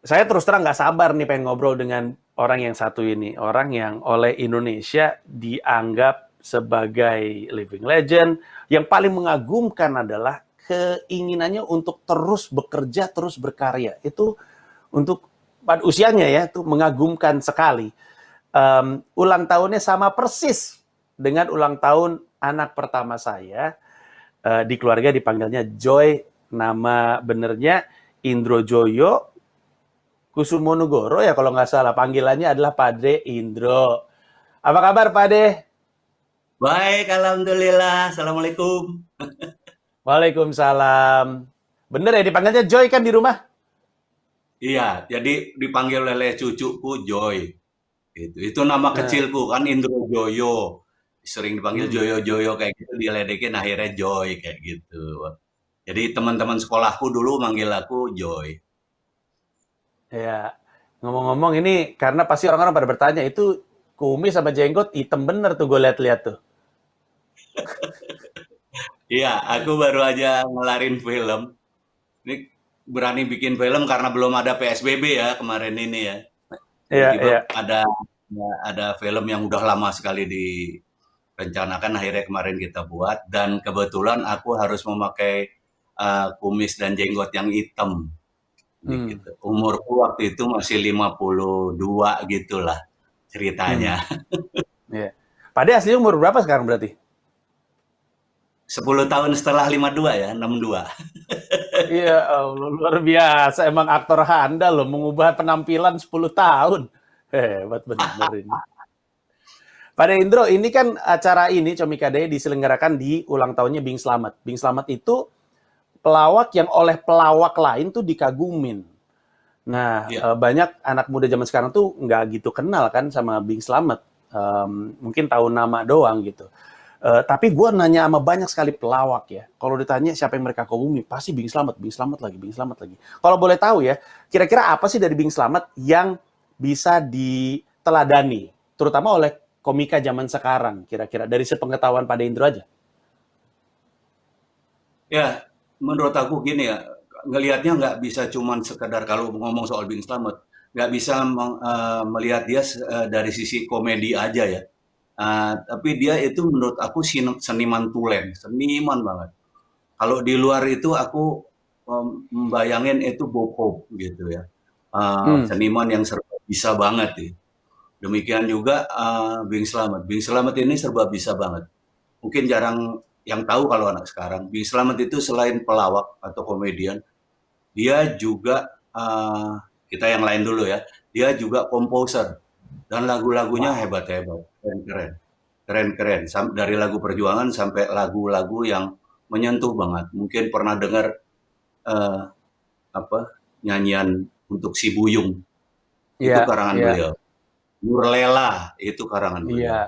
Saya terus terang nggak sabar nih pengen ngobrol dengan orang yang satu ini. Orang yang oleh Indonesia dianggap sebagai living legend. Yang paling mengagumkan adalah keinginannya untuk terus bekerja, terus berkarya. Itu untuk pada usianya ya, itu mengagumkan sekali. Ulang tahunnya sama persis dengan ulang tahun anak pertama saya. Di keluarga dipanggilnya Joy, nama benernya Indro Joyo Kusumonogoro ya kalau nggak salah. Panggilannya adalah Padre Indro. Apa kabar Pade? Baik, alhamdulillah. Assalamualaikum. Waalaikumsalam. Bener ya dipanggilnya Joy kan di rumah? Iya, jadi dipanggil oleh cucuku Joy. Itu nama Nah, kecilku kan Indro Joyo. Sering dipanggil hmm, Joyo-Joyo kayak gitu, diledekin akhirnya Joy kayak gitu. Jadi teman-teman sekolahku dulu manggil aku Joy. ya. Ngomong-ngomong ini karena pasti orang-orang pada bertanya itu kumis sama jenggot hitam bener tuh gue lihat-lihat tuh. Iya, aku baru aja ngelarin film. Ini berani bikin film karena belum ada PSBB ya kemarin ini ya. Iya, Tiba-tiba iya. ada film yang udah lama sekali rencanakan akhirnya kemarin kita buat dan kebetulan aku harus memakai kumis dan jenggot yang hitam Hmm, gitu. Umurku waktu itu masih 52 gitulah ceritanya. hmm, iya. Pade asli umur berapa sekarang berarti? 10 tahun setelah 52 ya, 62. Iya, Allah, luar biasa. Emang aktor handal loh, mengubah penampilan 10 tahun. Hebat bener ini. Pada Indro, ini kan acara ini Comikade diselenggarakan di ulang tahunnya Bing Slamet. Bing Slamet itu pelawak yang oleh pelawak lain tuh dikagumin. Nah, Ya, banyak anak muda zaman sekarang tuh nggak gitu kenal kan sama Bing Slamet. Mungkin tahu nama doang gitu. Tapi gue nanya sama banyak sekali pelawak ya. Kalau ditanya siapa yang mereka kagumi, pasti Bing Slamet lagi, Bing Slamet lagi. Kalau boleh tahu ya, kira-kira apa sih dari Bing Slamet yang bisa diteladani, terutama oleh komika zaman sekarang, kira-kira dari sepengetahuan pada Indro aja? ya, menurut aku gini ya, ngelihatnya nggak bisa cuman sekedar kalau ngomong soal Bing Slamet, nggak bisa melihat dia dari sisi komedi aja ya. Tapi dia itu menurut aku seniman tulen, seniman banget. Kalau di luar itu aku membayangin itu Bob Hope gitu ya. Hmm, Seniman yang serba bisa banget ya. Demikian juga Bing Slamet. Bing Slamet ini serba bisa banget. Mungkin jarang yang tahu kalau anak sekarang. Bing Slamet itu selain pelawak atau komedian, dia juga kita yang lain dulu ya. Dia juga komposer dan lagu-lagunya wow. hebat-hebat, keren-keren. Keren-keren. Dari lagu perjuangan sampai lagu-lagu yang menyentuh banget. Mungkin pernah dengar eh, apa nyanyian untuk si Buyung. Itu Iya, karangan iya, beliau. Nurlela itu karangan beliau. iya,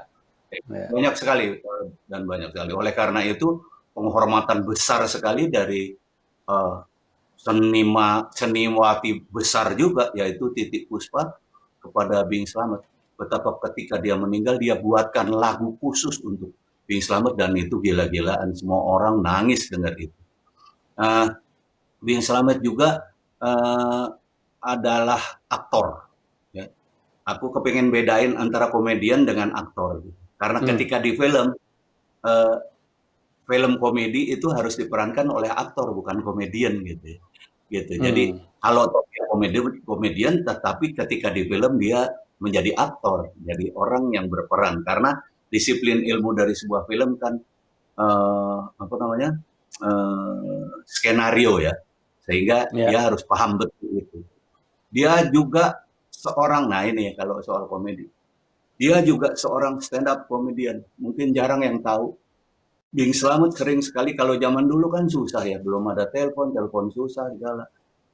iya. Banyak sekali dan banyak sekali. Oleh karena itu penghormatan besar sekali dari eh, seniwati besar juga yaitu Titik Puspa kepada Bing Slamet. Betapa ketika dia meninggal dia buatkan lagu khusus untuk Bing Slamet dan itu gila-gilaan semua orang nangis dengar itu. Uh, Bing Slamet juga uh, adalah aktor. Ya. Aku kepengen bedain antara komedian dengan aktor. Karena Hmm, ketika di uh, film komedi itu harus diperankan oleh aktor bukan komedian gitu. Gitu. Jadi hmm. kalau dia komedian, tetapi ketika di film dia menjadi aktor, jadi orang yang berperan karena disiplin ilmu dari sebuah film kan apa namanya skenario ya, sehingga Ya. dia harus paham betul itu. Dia juga seorang, nah ini ya kalau soal komedi, dia juga seorang stand up komedian. Mungkin jarang yang tahu. Bing Slamet sering sekali kalau zaman dulu kan susah ya, belum ada telepon, telepon susah segala.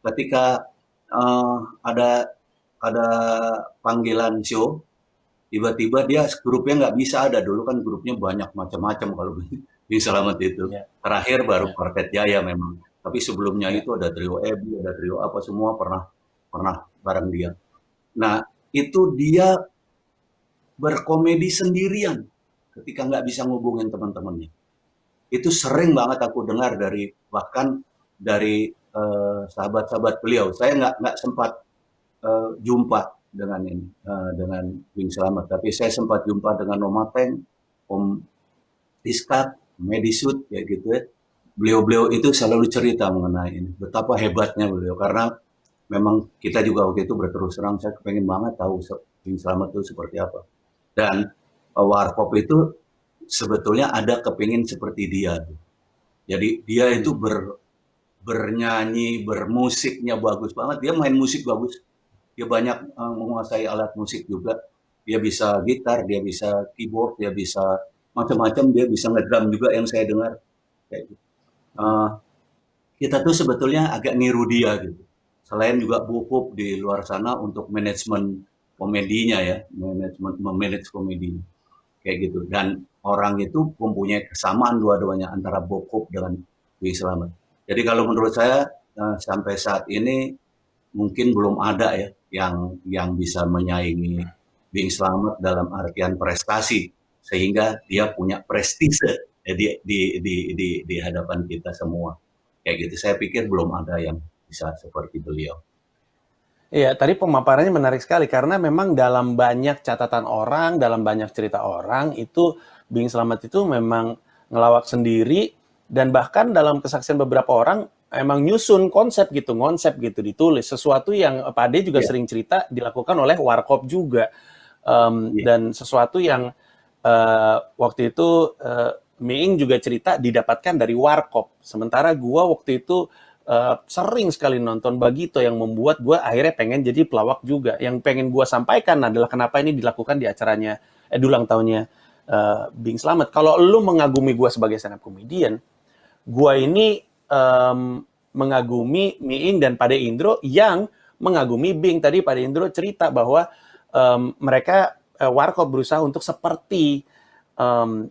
Ketika eh, ada ada panggilan show, tiba-tiba dia grupnya nggak bisa ada dulu kan grupnya banyak macam-macam kalau Bing Slamet itu. Ya, Terakhir baru ya, Quartet Jaya memang. Tapi sebelumnya ya. itu ada trio Ebi, ada trio apa semua pernah pernah bareng dia. Nah itu dia berkomedi sendirian ketika nggak bisa ngubungin teman-temannya. Itu sering banget aku dengar dari bahkan dari sahabat-sahabat beliau. Saya nggak sempat jumpa dengan ini, dengan Bing Slamet. Tapi saya sempat jumpa dengan Om Ateng, Om Iskak, Medisut, ya gitu ya. Beliau-beliau itu selalu cerita mengenai ini, betapa hebatnya beliau. Karena memang kita juga waktu itu berterus terang, saya kepengen banget tahu Bing Slamet itu seperti apa. Dan Warkop itu sebetulnya ada kepingin seperti dia. Jadi dia itu bernyanyi, bermusiknya bagus banget. Dia main musik bagus. Dia banyak menguasai alat musik juga. Dia bisa gitar, dia bisa keyboard, dia bisa macam-macam. Dia bisa ngedrum juga yang saya dengar. Kayak gitu. Kita tuh sebetulnya agak niru dia gitu. Selain juga Bokop di luar sana untuk manajemen komedinya ya, memanage komedi kayak gitu. Dan orang itu mempunyai kesamaan dua-duanya antara Bokop dengan Bing Slamet. Jadi kalau menurut saya sampai saat ini mungkin belum ada ya yang bisa menyaingi Bing Slamet dalam artian prestasi sehingga dia punya prestise di hadapan kita semua. Kayak gitu. Saya pikir belum ada yang bisa seperti beliau. Iya, tadi pemaparannya menarik sekali karena memang dalam banyak catatan orang, dalam banyak cerita orang itu Bing Slamet itu memang ngelawak sendiri dan bahkan dalam kesaksian beberapa orang emang nyusun konsep gitu ditulis sesuatu yang Pak Ade juga Iya, sering cerita dilakukan oleh Warkop juga. iya, Dan sesuatu yang waktu itu Miing juga cerita didapatkan dari Warkop. Sementara gua waktu itu sering sekali nonton Bagito yang membuat gue akhirnya pengen jadi pelawak juga. Yang pengen gue sampaikan adalah kenapa ini dilakukan di acaranya di ulang tahunnya Bing Slamet. Kalau lu mengagumi gue sebagai stand up comedian, gue ini mengagumi Miing dan Pade Indro yang mengagumi Bing. Tadi Pade Indro cerita bahwa mereka Warkop berusaha untuk seperti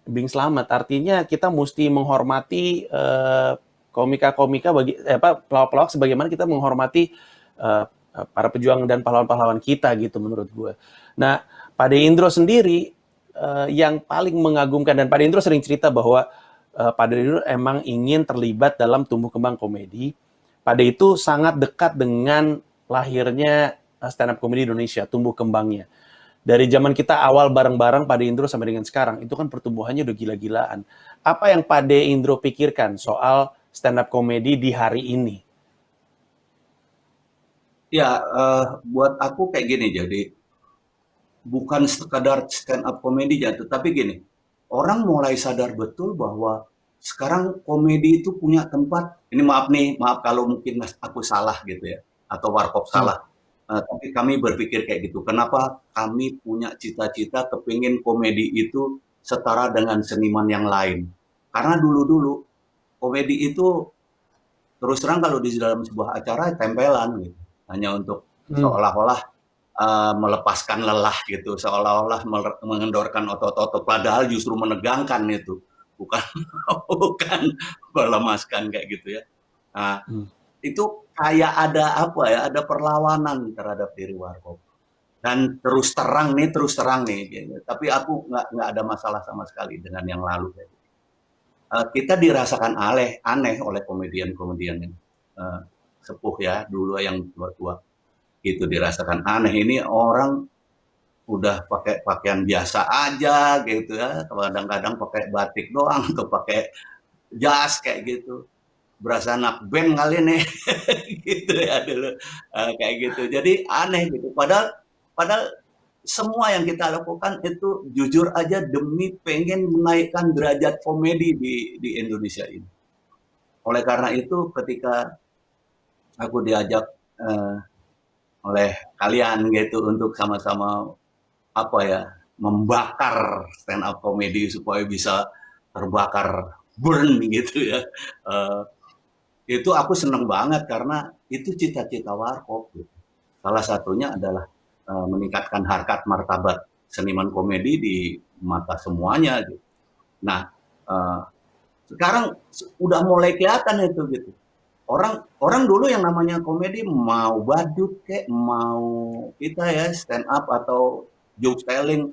Bing Slamet. Artinya kita mesti menghormati komika-komika pelawak-pelawak sebagaimana kita menghormati para pejuang dan pahlawan-pahlawan kita gitu menurut gue. Nah, Pak De Indro sendiri yang paling mengagumkan dan Pak De Indro sering cerita bahwa Pak De Indro emang ingin terlibat dalam tumbuh kembang komedi. Pak De itu sangat dekat dengan lahirnya stand up comedy Indonesia, tumbuh kembangnya. Dari zaman kita awal bareng-bareng Pak De Indro sampai dengan sekarang, itu kan pertumbuhannya udah gila-gilaan. Apa yang Pak De Indro pikirkan soal stand up comedy di hari ini? ya buat aku kayak gini. Jadi bukan sekadar stand up komedi ya, tetapi gini, orang mulai sadar betul bahwa sekarang komedi itu punya tempat. Ini maaf nih, maaf kalau mungkin aku salah gitu ya, atau Warkop Hmm. salah. Tapi kami berpikir kayak gitu. Kenapa kami punya cita-cita kepingin komedi itu setara dengan seniman yang lain? Karena dulu-dulu komedi itu terus terang kalau di dalam sebuah acara tempelan gitu, hanya untuk Hmm. seolah-olah melepaskan lelah gitu, seolah-olah mengendorkan otot-otot, padahal justru menegangkan itu, bukan bukan melemaskan kayak gitu ya. Nah, Hmm. itu kayak ada apa ya, ada perlawanan terhadap diri Warkop. Dan terus terang nih, gitu. Tapi aku nggak ada masalah sama sekali dengan yang lalu. Kita dirasakan aneh oleh komedian-komedian yang sepuh ya, dulu yang tua-tua itu dirasakan aneh. Ini orang udah pakai pakaian biasa aja gitu ya, kadang-kadang pakai batik doang atau pakai jas kayak gitu, berasa anak band kali nih. Gitu ya dulu. Kayak gitu, jadi aneh gitu, padahal padahal semua yang kita lakukan itu jujur aja demi pengen menaikkan derajat komedi di Indonesia ini. Oleh karena itu ketika aku diajak eh, oleh kalian gitu untuk sama-sama apa ya, membakar stand up comedy supaya bisa terbakar, burn gitu ya. Uh, itu aku seneng banget karena itu cita-cita Warkop gitu. Salah satunya adalah meningkatkan harkat martabat seniman komedi di mata semuanya gitu. Nah, uh, sekarang udah mulai kelihatan itu gitu. Orang orang dulu yang namanya komedi mau badut kayak mau kita ya stand up atau joke telling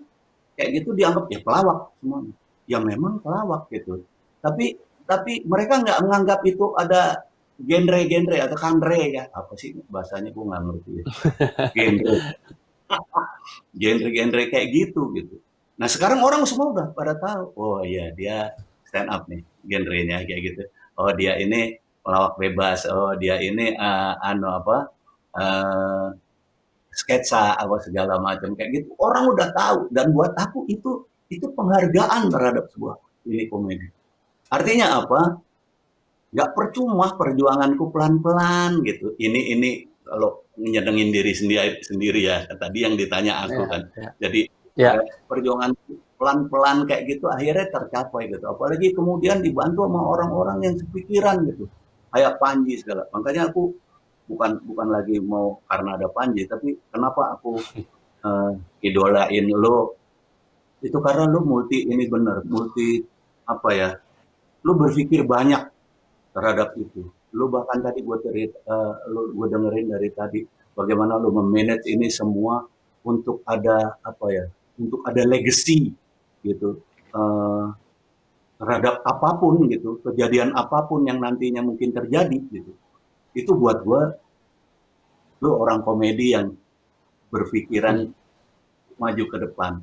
kayak gitu dianggap ya pelawak semuanya. Ya memang pelawak gitu. Tapi mereka nggak menganggap itu ada genre-genre atau genre ya, apa sih bahasanya gue nggak ngerti ya. Genre, genre-genre kayak gitu. Nah sekarang orang semua udah pada tahu, oh iya dia stand up nih, genrenya kayak gitu. Oh dia ini pelawak bebas, oh dia ini anu apa, eh, sketsa apa segala macam kayak gitu. Orang udah tahu dan buat aku itu penghargaan terhadap sebuah ini komedi. Artinya apa? Nggak percuma perjuanganku pelan-pelan gitu. Ini kalau nyenengin diri sendiri sendiri ya. Tadi yang ditanya aku Ya, kan. ya, Jadi ya, perjuangan pelan-pelan kayak gitu akhirnya tercapai gitu. Apalagi kemudian dibantu sama orang-orang yang sepikiran gitu. Kayak Panji segala. Makanya aku bukan bukan lagi mau karena ada Panji, tapi kenapa aku eh, idolain lo itu karena lo multi ini bener, multi apa ya? Lo berpikir banyak terhadap itu. Lu bahkan tadi gue dengerin dari tadi bagaimana lu memanage ini semua untuk ada apa ya, untuk ada legacy gitu eh, terhadap apapun gitu, kejadian apapun yang nantinya mungkin terjadi gitu. Itu buat gue, lu orang komedi yang berpikiran hmm, maju ke depan,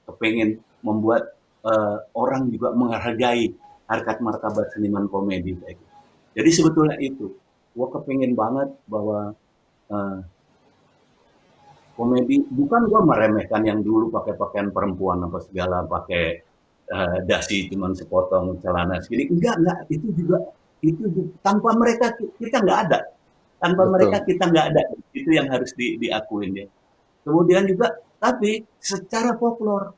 kepengen membuat orang juga menghargai harkat martabat seniman komedi kayak gitu. Jadi sebetulnya itu, gue kepengen banget bahwa eh, komedi bukan gue meremehkan yang dulu pakai pakaian perempuan apa segala pakai dasi cuman sepotong celana segini enggak itu juga, tanpa mereka kita nggak ada, tanpa mereka betul. kita nggak ada, itu yang harus diakuin ya. Kemudian juga tapi secara folklore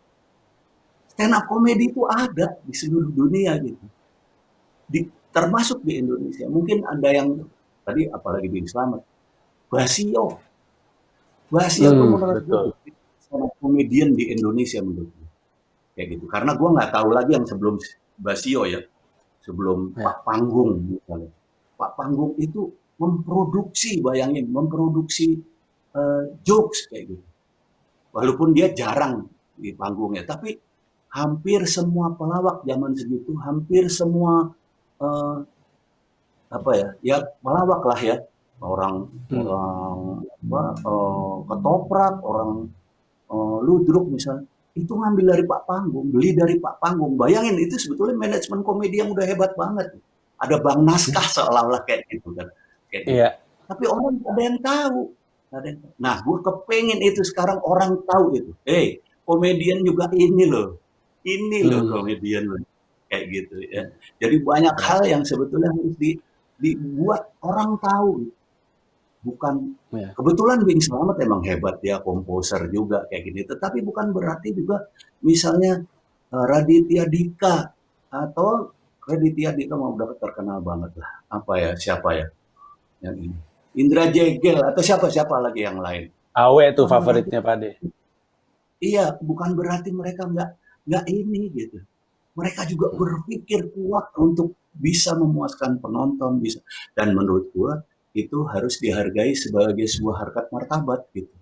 stand up komedi itu ada di seluruh dunia gitu, termasuk di Indonesia. Mungkin ada yang tadi apalagi di Islam, Basio. Basio tuh Hmm, menurut gue betul. stand komedian di Indonesia menurut gue. Kayak gitu. Karena gue nggak tahu lagi yang sebelum Basio ya, sebelum Pak Ya, Panggung misalnya. Pak Panggung itu memproduksi, bayangin, memproduksi jokes kayak gitu. Walaupun dia jarang di panggungnya, tapi hampir semua pelawak zaman segitu, hampir semua eh, apa ya, ya pelawak lah ya, orang hmm, orang apa, ketoprak, orang ludruk misalnya, itu ngambil dari Pak Panggung, beli dari Pak Panggung. Bayangin itu sebetulnya manajemen komedi yang udah hebat banget. Ada Bang Naskah seolah-olah kayak gitu kan, kayak gitu. iya, Tapi orang nggak ada yang tahu. Nggak ada yang tahu. Nah, gue kepengen itu sekarang orang tahu itu. Komedian juga ini loh hmm, komedian loh, kayak gitu ya. Jadi banyak hal ya, yang sebetulnya harus dibuat orang tahu, bukan ya, kebetulan Bing Slamet emang hebat dia komposer juga kayak gini, tetapi bukan berarti juga misalnya Raditya Dika atau Raditya Dika mau udah terkenal banget lah, apa ya, siapa ya yang ini, Indra Jegel atau siapa-siapa lagi yang lain, Awe tuh bukan berarti, favoritnya Pade. iya bukan berarti mereka nggak ini gitu, mereka juga Hmm, berpikir kuat untuk bisa memuaskan penonton, bisa, dan menurut gua itu harus dihargai sebagai sebuah harkat martabat gitu.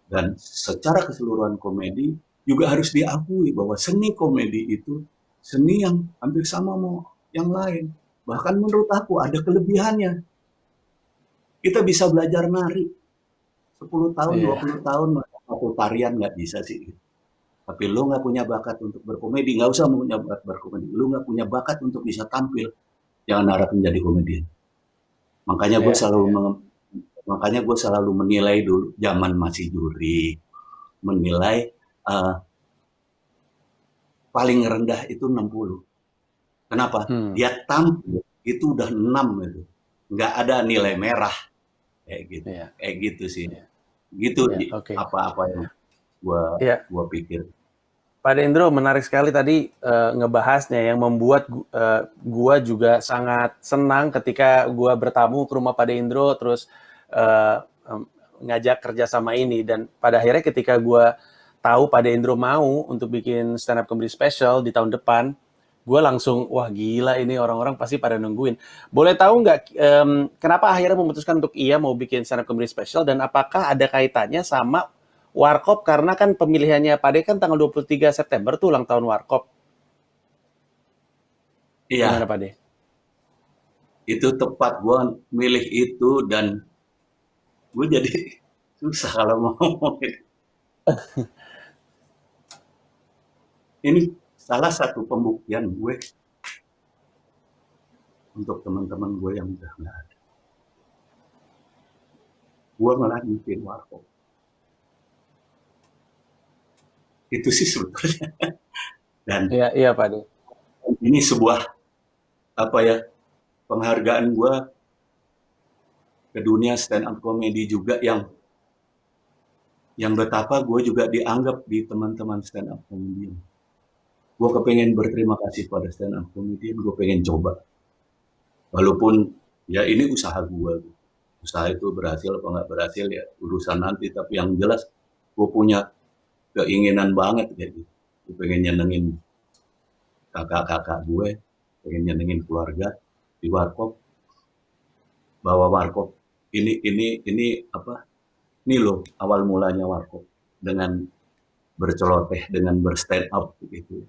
Dan secara keseluruhan komedi juga harus diakui bahwa seni komedi itu seni yang hampir sama mau yang lain. Bahkan menurut aku ada kelebihannya. Kita bisa belajar nari 10 tahun, iya, 20 tahun, satu tarian nggak bisa sih. Tapi lo nggak punya bakat untuk berkomedi, nggak usah punya bakat berkomedi. Lo nggak punya bakat untuk bisa tampil, jangan harap menjadi komedian. Makanya gue iya, selalu iya. makanya gue selalu menilai dulu zaman masih juri, menilai uh, paling rendah itu 60. Kenapa? Hmm, Dia tampil itu udah 6 itu. Nggak ada nilai iya, merah kayak gitu. iya, Kayak gitu sih. iya, Gitu iya, oke. apa-apa yang gua Iya, gua pikir. Pak Dendro menarik sekali tadi ngebahasnya yang membuat gua juga sangat senang ketika gua bertamu ke rumah Pak Dendro terus eh, em, ngajak kerja sama ini dan pada akhirnya ketika gua tahu Pak Dendro mau untuk bikin stand up comedy special di tahun depan, gua langsung wah gila ini orang-orang pasti pada nungguin. Boleh tahu nggak kenapa akhirnya memutuskan untuk iya mau bikin stand up comedy special dan apakah ada kaitannya sama Warkop karena kan pemilihannya Pade kan tanggal 23 September tuh ulang tahun Warkop. Gimana Iya, Pade? itu tepat gue milih itu, dan gue jadi susah kalau mau ngomongin. Ini salah satu pembuktian gue untuk teman-teman gue yang udah nggak ada. Gue ngelanjutin warkop. Itu sih sebetulnya. Dan Iya Pak De. ini sebuah apa ya, penghargaan gue ke dunia stand up comedy juga, yang betapa gue juga dianggap di teman-teman stand up comedian. Gue kepengen berterima kasih pada stand up comedian, gue pengen coba. Walaupun ya ini usaha gue. Usaha itu berhasil apa nggak berhasil ya urusan nanti. Tapi yang jelas gue punya keinginan banget kayak gitu. Gue pengen nyenengin kakak-kakak gue, pengen nyenengin keluarga di warkop. Bahwa warkop ini apa? Ini loh awal mulanya warkop, dengan berceloteh, dengan berstand up gitu.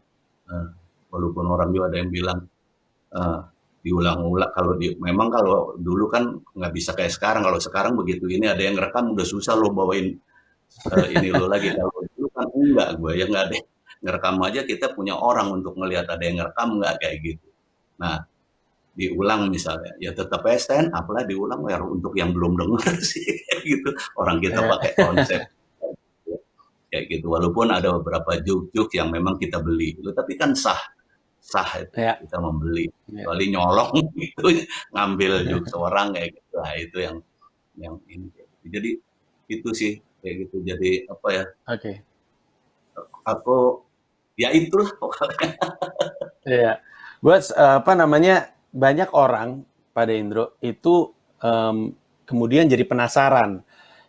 Walaupun orang juga ada yang bilang diulang-ulang, memang kalau dulu kan nggak bisa kayak sekarang. Kalau sekarang begitu ini ada yang rekam udah susah lo bawain ini lo lagi. Kalau dulu kan enggak, gue ya nggak ada yang ngerekam aja, kita punya orang untuk ngelihat ada yang ngerekam nggak kayak gitu. Nah, diulang misalnya, ya tetap aja stand up lah diulang ya, untuk yang belum dengar sih kayak gitu. Orang kita pakai konsep kayak gitu, walaupun ada beberapa joke-joke yang memang kita beli gitu, tapi kan sah itu kita membeli, kecuali nyolong gitu, ngambil joke seorang kayak gitu. Nah, itu yang ini. Jadi itu sih kayak gitu. Jadi apa ya? Aku ya itulah pokoknya. Iya. Gue apa namanya, banyak orang pada Indro itu kemudian jadi penasaran.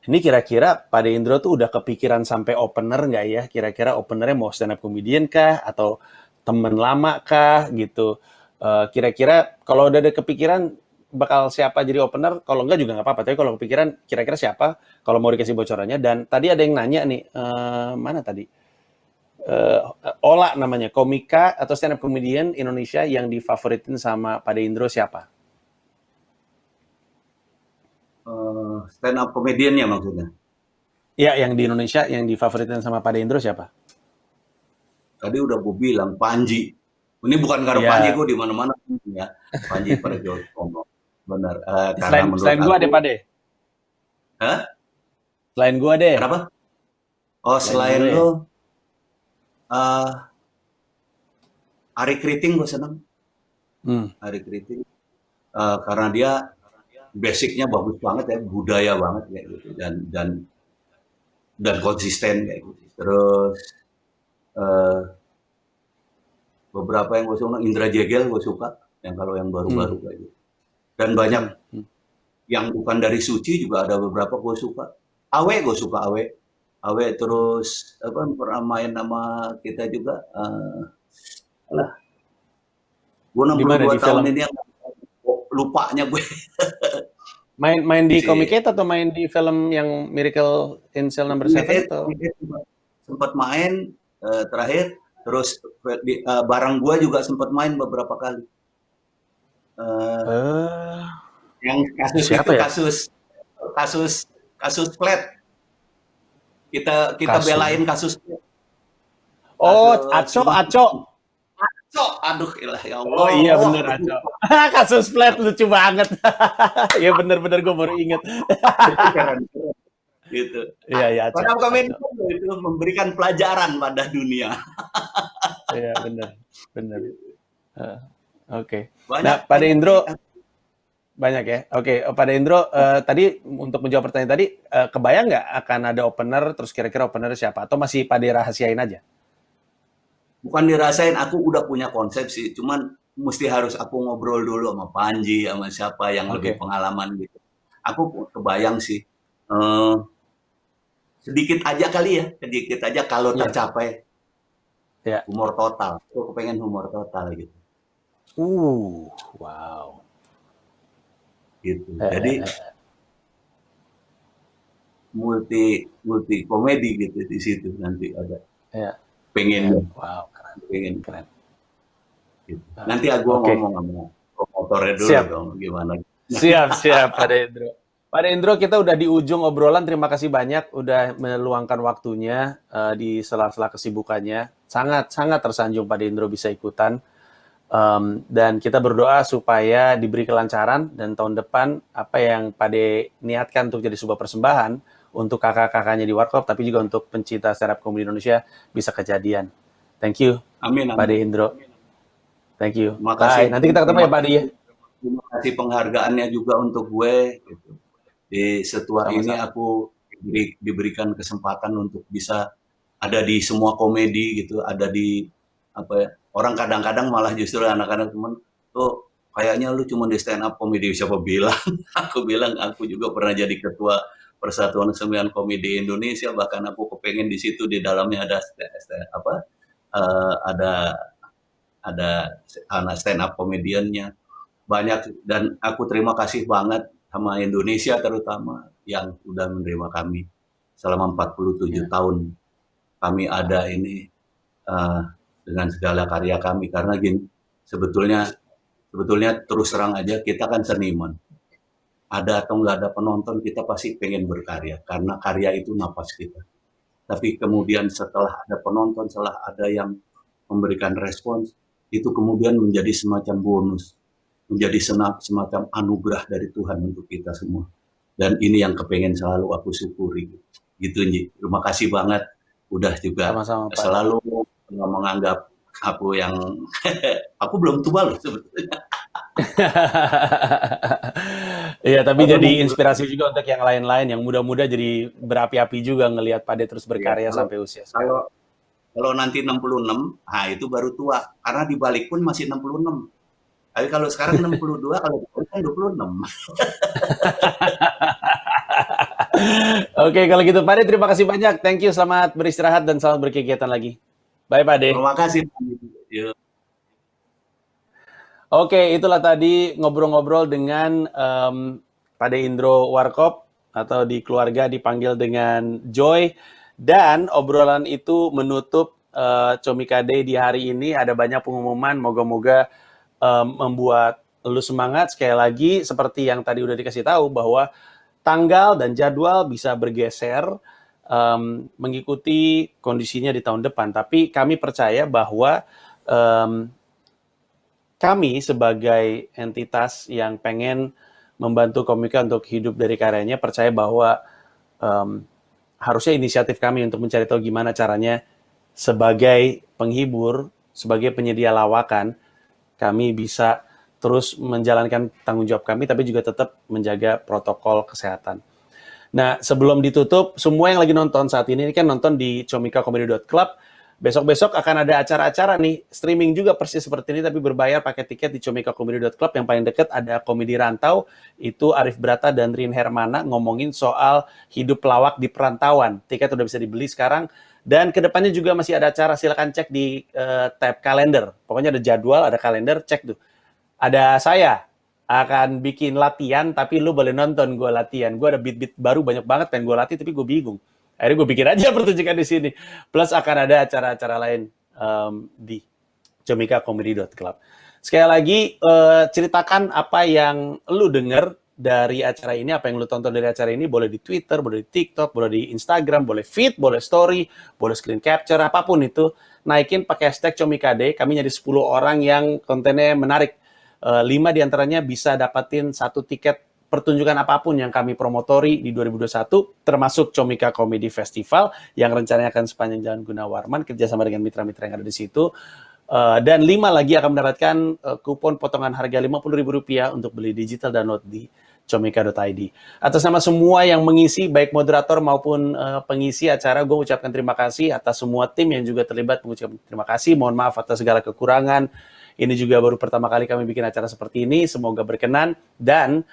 Ini kira-kira pada Indro tuh udah kepikiran sampai opener nggak ya? Kira-kira openernya mau stand up comedian kah? Atau temen lama kah? Gitu. Kira-kira kalau udah ada kepikiran bakal siapa jadi opener? Kalau enggak juga nggak apa-apa. Tapi kalau kepikiran kira-kira siapa? Kalau mau dikasih bocorannya. Dan tadi ada yang nanya nih, mana tadi? Ola namanya, komika atau stand up comedian Indonesia yang difavoritin sama Pak Indro siapa? Stand up comedian ya maksudnya? Ya, yang di Indonesia yang difavoritin sama Pak Indro siapa? Tadi udah gue bilang Panji. Ini bukan karena Ya. Panji, gue di mana-mana ya. Panji Pragiwaksono. Benar. Karena menurut selain gua aku, deh Pak De. Hah? Selain gua deh. Kenapa? Oh, selain gue. lu, Ari Kriting gue seneng. Ari Kriting. Karena dia basicnya bagus banget ya, budaya banget kayak gitu, dan konsisten kayak gitu. Terus beberapa yang gue suka, Indra Jegel gue suka, yang kalau yang baru-baru kayak gitu. Dan banyak yang bukan dari Suci juga ada beberapa gue suka. Awe gue suka Awe terus apa, pernah main sama kita juga. Gue 62 tahun ini yang lupanya gue. Main di Comicate atau main di film yang Miracle in Cell Number 7 atau? Sempat main terakhir, terus barang gue juga sempat main beberapa kali. Yang kasus siapa itu ya? kasus flat. Kita belain kasus. Oh, Aco. Aduh, ya Allah. Oh iya bener Aco. Kasus flat lucu banget. Ya bener-bener gue baru inget. Gitu. Iya Aco. Karena kami itu memberikan pelajaran pada dunia. Iya bener. Oke. Nah, pada Indro banyak ya. Oke, pada Indro tadi untuk menjawab pertanyaan tadi, kebayang nggak akan ada opener, terus kira-kira opener siapa? Atau masih pada rahasiain aja? Bukan dirasain, aku udah punya konsep sih. Cuman mesti harus aku ngobrol dulu sama Panji, sama siapa yang lebih pengalaman gitu. Aku kebayang sih. Sedikit aja kali ya, sedikit aja kalau tercapai. Humor total. Aku pengen humor total gitu. Wow. Gitu. Jadi multi komedi gitu di situ nanti ada. Pengen. Wow, keren. Gitu. Nanti aku ngomong sama motornya dulu Siap. dong, gimana? Siap, Pak Dendro. Pak Dendro, kita udah di ujung obrolan. Terima kasih banyak udah meluangkan waktunya di sela-sela kesibukannya. Sangat tersanjung Pak Dendro bisa ikutan. Dan kita berdoa supaya diberi kelancaran dan tahun depan apa yang Pak De niatkan untuk jadi sebuah persembahan untuk kakak-kakaknya di Warkop, tapi juga untuk pencinta stand up comedy Indonesia bisa kejadian. Thank you, Amin, Pak amin. Dendro. Thank you. Terima kasih. Bye. Nanti kita ketemu ya Pak De ya. Terima kasih penghargaannya juga untuk gue. Gitu. Di setua ini Sama-sama. aku diberikan kesempatan untuk bisa ada di semua komedi gitu, ada di apa ya, orang kadang-kadang malah justru anak-anak teman tuh kayaknya lu cuma di stand up komedi, siapa bilang? Aku bilang aku juga pernah jadi ketua Persatuan Kesenian Komedi Indonesia, bahkan aku kepengen di situ di dalamnya ada ada anak stand up komediannya banyak, dan aku terima kasih banget sama Indonesia terutama yang udah menerima kami selama 47 Ya. tahun kami ada ini, dengan segala karya kami, karena gini, sebetulnya terus terang aja kita kan seniman, ada atau nggak ada penonton kita pasti pengen berkarya karena karya itu napas kita. Tapi kemudian setelah ada penonton, setelah ada yang memberikan respons, itu kemudian menjadi semacam bonus, menjadi semacam anugerah dari Tuhan untuk kita semua. Dan ini yang kepengen selalu aku syukuri. Gitu, Nji. Terima kasih banget udah juga Sama-sama Pak. selalu menganggap aku yang aku belum tua loh sebetulnya. Iya, tapi jadi inspirasi juga untuk yang lain-lain yang muda-muda jadi berapi-api juga ngelihat Pak De terus Ya, berkarya sampai usia sekarang. kalau kalau nanti 66, nah itu baru tua. Karena di balik pun masih 66. Tapi kalau sekarang 62, kalau di balik kan 26. Oke, kalau gitu Pak De terima kasih banyak. Thank you, selamat beristirahat dan selamat berkegiatan lagi. Bye Pak De. Terima kasih. Yuk. Oke, itulah tadi ngobrol-ngobrol dengan Pak De Indro Warkop atau di keluarga dipanggil dengan Joy, dan obrolan itu menutup Comika Day di hari ini. Ada banyak pengumuman, moga-moga membuat lu semangat. Sekali lagi seperti yang tadi udah dikasih tahu bahwa tanggal dan jadwal bisa bergeser mengikuti kondisinya di tahun depan, tapi kami percaya bahwa kami sebagai entitas yang pengen membantu komika untuk hidup dari karyanya percaya bahwa harusnya inisiatif kami untuk mencari tahu gimana caranya sebagai penghibur, sebagai penyedia lawakan, kami bisa terus menjalankan tanggung jawab kami, tapi juga tetap menjaga protokol kesehatan. Nah, sebelum ditutup, semua yang lagi nonton saat ini kan nonton di comicacomedy.club. Besok-besok akan ada acara-acara nih, streaming juga persis seperti ini, tapi berbayar pakai tiket di comicacomedy.club. Yang paling dekat ada Komedi Rantau, itu Arif Brata dan Rin Hermana ngomongin soal hidup pelawak di perantauan. Tiket udah bisa dibeli sekarang. Dan kedepannya juga masih ada acara, silakan cek di tab kalender. Pokoknya ada jadwal, ada kalender, cek tuh. Ada saya akan bikin latihan, tapi lu boleh nonton gue latihan. Gue ada beat-beat baru banyak banget pengen gue latih, tapi gue bingung. Akhirnya gue bikin aja pertunjukan di sini. Plus akan ada acara-acara lain di comicacomedy.club. Sekali lagi, ceritakan apa yang lu denger dari acara ini, apa yang lu tonton dari acara ini, boleh di Twitter, boleh di TikTok, boleh di Instagram, boleh feed, boleh story, boleh screen capture, apapun itu. Naikin pakai hashtag Comikade, kami nyari 10 orang yang kontennya menarik. 5 diantaranya bisa dapatin 1 tiket pertunjukan apapun yang kami promotori di 2021, termasuk Comika Comedy Festival yang rencananya akan sepanjang Jalan Gunawarman, kerjasama dengan mitra-mitra yang ada di situ. Dan 5 lagi akan mendapatkan kupon potongan harga Rp50.000 untuk beli digital download di comika.id. Atas nama semua yang mengisi, baik moderator maupun pengisi acara, gue ucapkan terima kasih. Atas semua tim yang juga terlibat, mengucapkan terima kasih. Mohon maaf atas segala kekurangan. Ini juga baru pertama kali kami bikin acara seperti ini. Semoga berkenan. Dan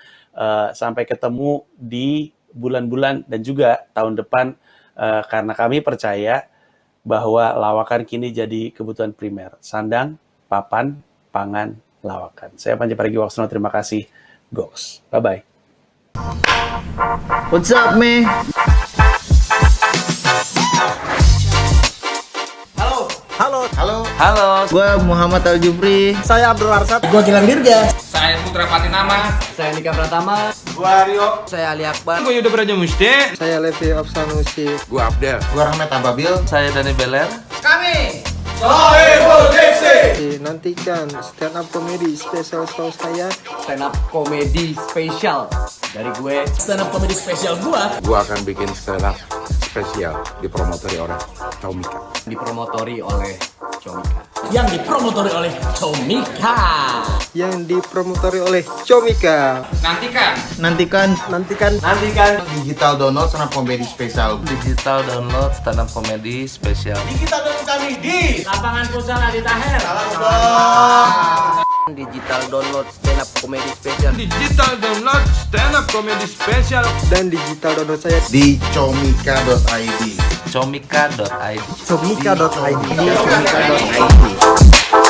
sampai ketemu di bulan-bulan dan juga tahun depan, karena kami percaya bahwa lawakan kini jadi kebutuhan primer. Sandang, papan, pangan, lawakan. Saya Panji Pragiwaksono, terima kasih. Goks. Bye-bye. What's up, man? Halo, Halo, halo. gua Muhammad Al Jufri. Saya Abdul Arsad. Gua Gilang Dirga. Saya Saya Putra Patinama. Saya Nika Pratama. Gua Rio. Saya Ali Akbar. Gue Yuda Braja Musti. Saya Levi Afsanusi. Gue Abdel. Gua Rahmat Ababil. Saya Dani Beler. Kami Nantikan stand up comedy spesial show saya. stand up komedi spesial dari gue. Stand up komedi spesial Gua akan bikin stand up spesial dipromotori oleh Comika. dipromotori oleh Comika. yang dipromotori oleh Comika. Yang dipromotori oleh Comika. Nantikan. Nantikan digital download stand up comedy spesial. Digital download stand up comedy spesial. Lapangan Futsal Adi Taher. Digital download stand up komedi spesial. Digital download stand up comedy spesial. Dan digital download saya Di comika.id. Comika.id. comika.id. Comika.id.